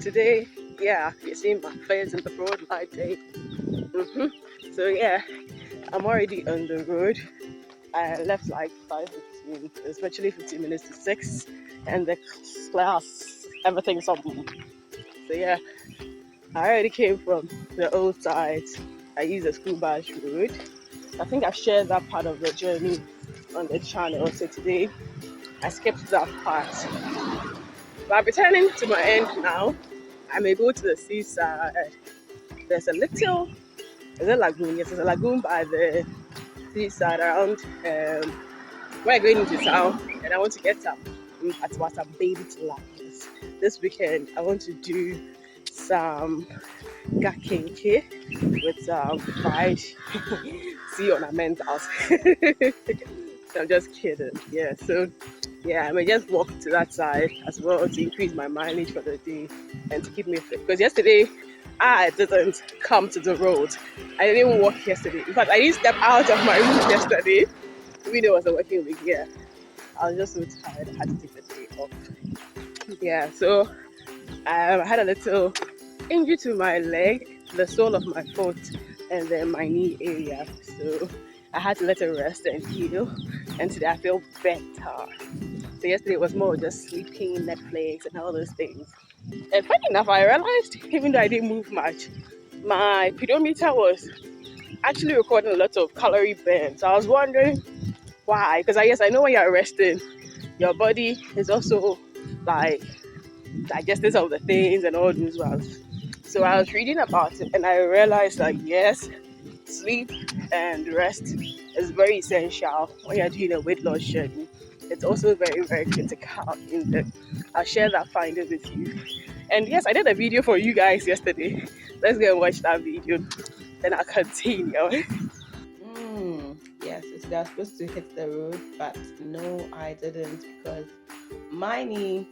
today, yeah, you're seeing my face in the road light day. So yeah, I'm already on the road. I left like 5:15. It's virtually 15 minutes to 6, and the class, everything's on. So yeah, I already came from the old side. I used the school bus route. I think I've shared that part of the journey on the channel. So today, I skipped that part. But I'm returning to my end now. I may go to the seaside. There's a little, is it lagoon? Yes, there's a lagoon by the seaside around we're going into town, and I want to get some baby tilapias. This weekend, I want to do some gakenke with some fried sea ornament house. I'm just kidding. Yeah, so yeah, I may just walk to that side as well to increase my mileage for the day and to keep me fit. Because yesterday, I didn't come to the road. I didn't walk yesterday. In fact, I didn't step out of my room yesterday. Even though it was a working week, yeah. I was just so tired. I had to take the day off. Yeah, so I had a little injury to my leg, the sole of my foot, and then my knee area. So I had to let it rest and heal. And today I feel better. So yesterday was more just sleeping, Netflix, and all those things. And funny enough, I realized even though I didn't move much, my pedometer was actually recording a lot of calorie burn. So I was wondering why. Because I guess I know when you're resting, your body is also like digesting some of the things and all those ones. So I was reading about it and I realized that yes, sleep and rest is very essential when you're doing a weight loss journey. It's also very, very critical in the. I'll share that finding with you. And yes, I did a video for you guys yesterday. Let's go and watch that video. Then I'll continue. Yes, it's I was supposed to hit the road, but no, I didn't because my knee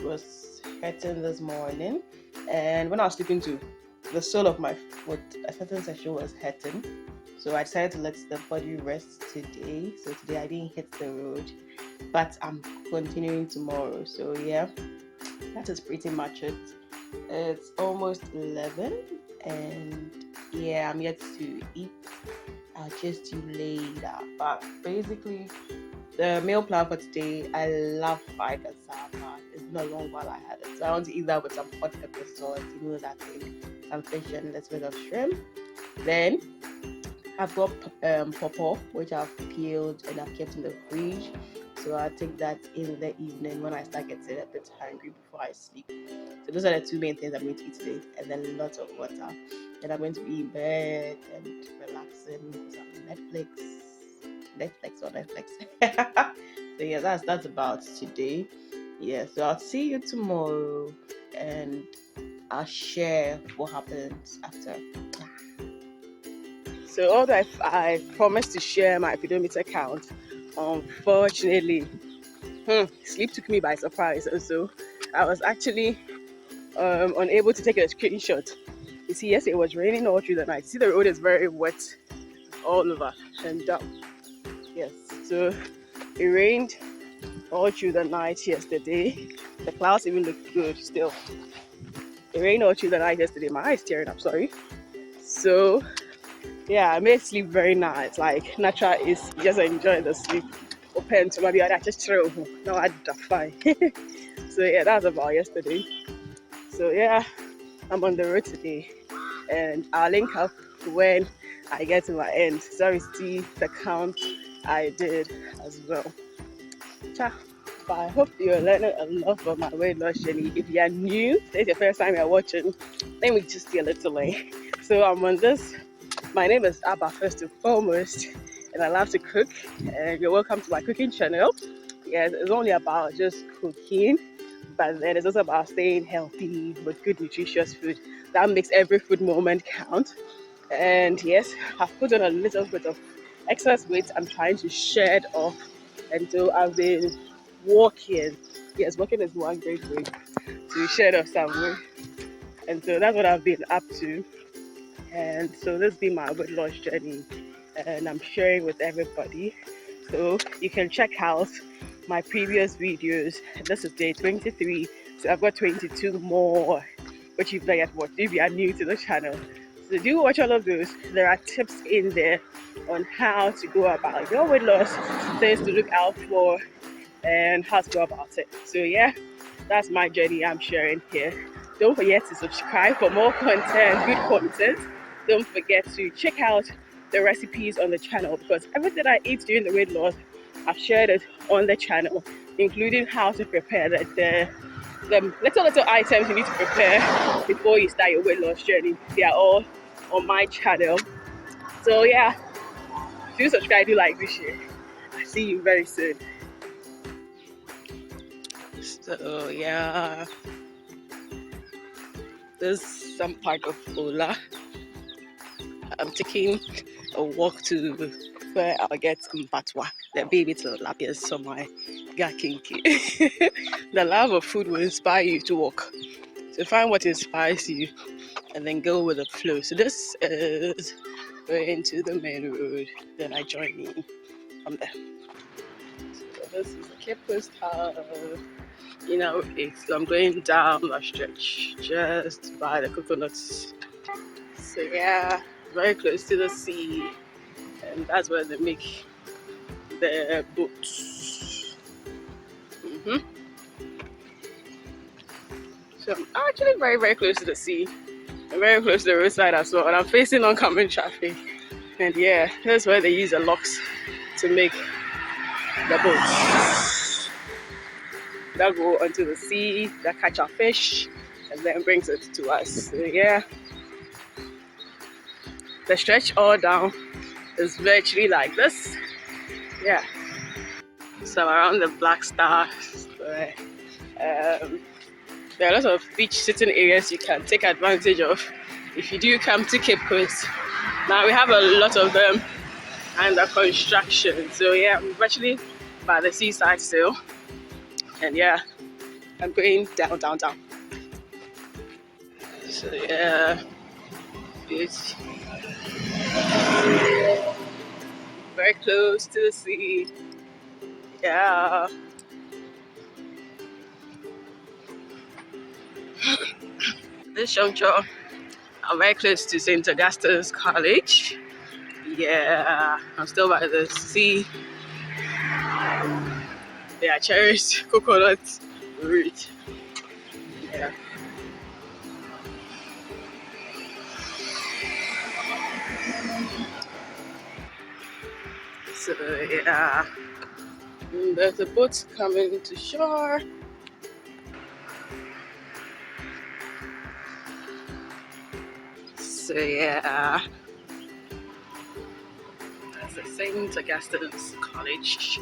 was hurting this morning, and when I was sleeping too, the sole of my foot, a certain section was hurting. So I decided to let the body rest today. So today I didn't hit the road, but I'm continuing tomorrow. So yeah, that is pretty much it. It's almost 11, and yeah, I'm yet to eat. I'll just do later. But basically, the meal plan for today, I love fried cassava. It's been a long while I had it. So I want to eat that with some hot pepper sauce, you know that thing. Some fish and a little bit of shrimp. Then I've got pawpaw, which I've peeled and I've kept in the fridge. So I'll take that in the evening when I start getting a bit hungry before I sleep. So those are the two main things I'm going to eat today, and then lots of water. And I'm going to be in bed and relaxing with some Netflix. So yeah, that's about today. Yeah, so I'll see you tomorrow, and I'll share what happens after. So although I promised to share my pedometer count, unfortunately, sleep took me by surprise. And so I was actually unable to take a screenshot. You see, yes, it was raining all through the night. See, the road is very wet all over and down. Yes, so it rained all through the night yesterday. The clouds even look good still. It rained all through the night yesterday. My eyes tearing up, sorry. So yeah, I made sleep very nice. Like natural is just enjoy the sleep. Open to maybe I just chill. Now I fine. So yeah, that's about yesterday. So yeah, I'm on the road today, and I'll link up when I get to my end. Sorry, see the count I did as well. Ciao. But I hope you're learning a lot from my weight loss journey. If you're new, this is the first time you're watching, let me just be a little late. So I'm on this. My name is Abba, first and foremost, and I love to cook. And you're welcome to my cooking channel. Yes, it's only about just cooking, but then it's also about staying healthy with good, nutritious food. That makes every food moment count. And yes, I've put on a little bit of excess weight. I'm trying to shed off, and so I've been walking. Yes, walking is one great way to shed off some weight, and so that's what I've been up to. And so this has been my weight loss journey, and I'm sharing with everybody. So you can check out my previous videos. This is day 23, So I've got 22 more, which you've not yet watched if you are new to the channel. So do watch all of those. There are tips in there on how to go about your weight loss, things to look out for, and how to go about it. So yeah, that's my journey I'm sharing here. Don't forget to subscribe for more content, good content. Don't forget to check out the recipes on the channel, because everything I eat during the weight loss, I've shared it on the channel, including how to prepare the little items you need to prepare before you start your weight loss journey. They are all on my channel. So yeah, do subscribe, do like this share. I'll see you very soon. So yeah, this is some part of Ola. I'm taking a walk to where I'll get Mpatwa, the baby Tilapia, so my gakinki. The love of food will inspire you to walk. So find what inspires you and then go with the flow. So this is going to the main road. Then I join in from there. So this is the Cape Coast house. So I'm going down the stretch just by the coconuts. So yeah, very close to the sea, and that's where they make the boats. So I'm actually very, very close to the sea. I'm very close to the roadside as well, and I'm facing oncoming traffic. And yeah, that's where they use the locks to make the boats that go onto the sea, that catch our fish, and then brings it to us. So yeah, the stretch all down is virtually like this. Yeah. So around the Black Star, there are lots of beach sitting areas you can take advantage of if you do come to Cape Coast. Now we have a lot of them under construction. So yeah, I'm actually by the seaside still. And yeah, I'm going down. So yeah, beach. Very close to the sea. Yeah. This juncture, I'm very close to St. Augustine's College. Yeah, I'm still by the sea. Yeah, cherries, coconut, root. Yeah. So yeah, there's a boat coming to shore. So yeah, that's the St. Augustine's College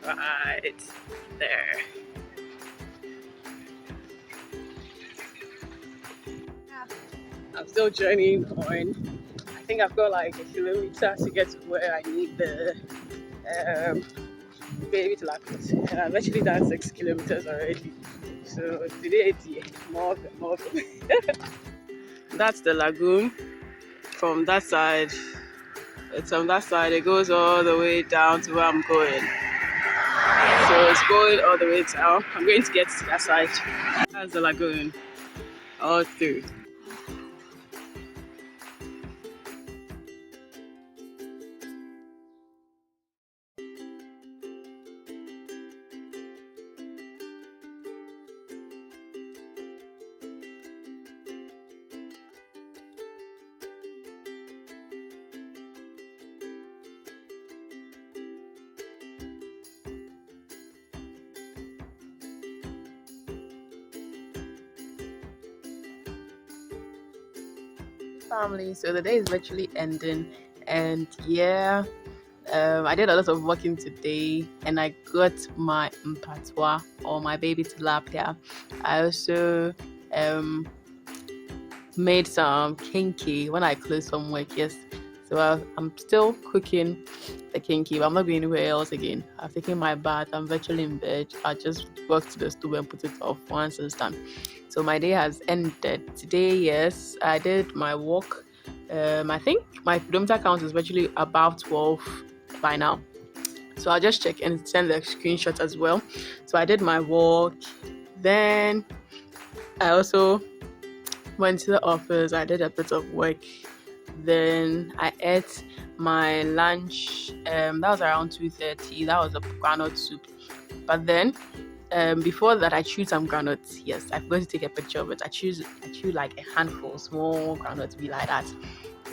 right there. I'm still journeying on. I think I've got like a kilometer to get to where I need the baby tilapia, and I've actually done 6 kilometers already. So today it's more. That's the lagoon. From that side, it's on that side. It goes all the way down to where I'm going. So it's going all the way down. I'm going to get to that side. That's the lagoon, all through. Family, so the day is virtually ending, and yeah, I did a lot of working today, and I got my mpatwa, or my baby tilapia. I also made some kinky when I closed from work. Yes, so I'm still cooking the kinky, but I'm not going anywhere else again. I've taken my bath. I'm virtually in bed. I just walked to the stove and put it off once it's done. So my day has ended today. Yes, I did my walk. I think my pedometer count is virtually above 12 by now. So I'll just check and send the screenshot as well. So I did my walk. Then I also went to the office. I did a bit of work. Then I ate my lunch. That was around 2:30. That was a groundnut soup. But then before that, I chewed some groundnuts. Yes, I'm going to take a picture of it. I chewed like a handful, small groundnuts, be like that.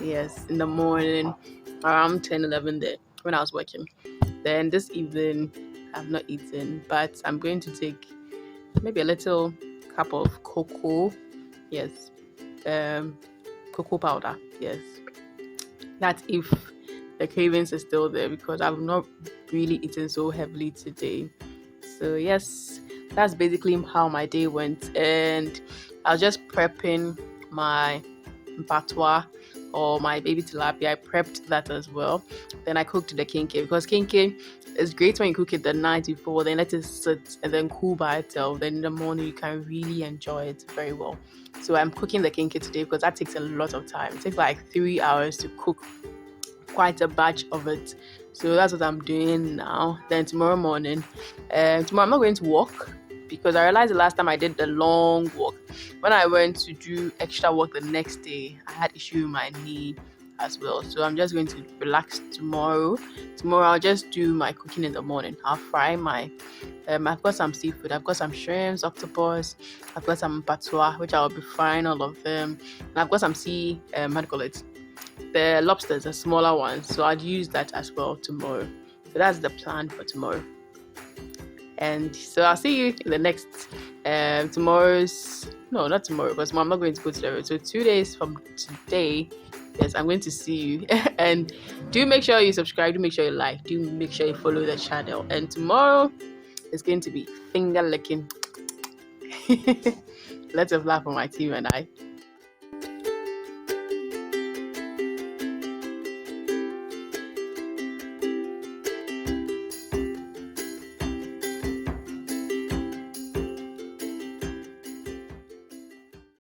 Yes, in the morning, around 10, 11 there when I was working. Then this evening, I've not eaten, but I'm going to take maybe a little cup of cocoa. Yes, cocoa powder. Yes, that's if the cravings is still there, because I've not really eaten so heavily today. So yes, that's basically how my day went, and I was just prepping my patois or my baby tilapia. I prepped that as well. Then I cooked the kinke, because kinke is great when you cook it the night before, then let it sit and then cool by itself. Then in the morning you can really enjoy it very well. So I'm cooking the kinke today because that takes a lot of time. It takes like 3 hours to cook quite a batch of it. So that's what I'm doing now. Then tomorrow morning, tomorrow I'm not going to walk, because I realized the last time I did the long walk, when I went to do extra work the next day, I had issue with my knee as well. So I'm just going to relax tomorrow. Tomorrow I'll just do my cooking in the morning. I'll fry my I've got some seafood. I've got some shrimps, octopus. I've got some patois, which I'll be frying all of them. And I've got some how do you call it? The lobsters, the smaller ones. So I'd use that as well tomorrow. So that's the plan for tomorrow. And so I'll see you in the next not tomorrow, because I'm not going to go to the road. So 2 days from today, yes, I'm going to see you. And do make sure you subscribe, do make sure you like, do make sure you follow the channel. And tomorrow is going to be finger licking. Let's laugh on my team and I.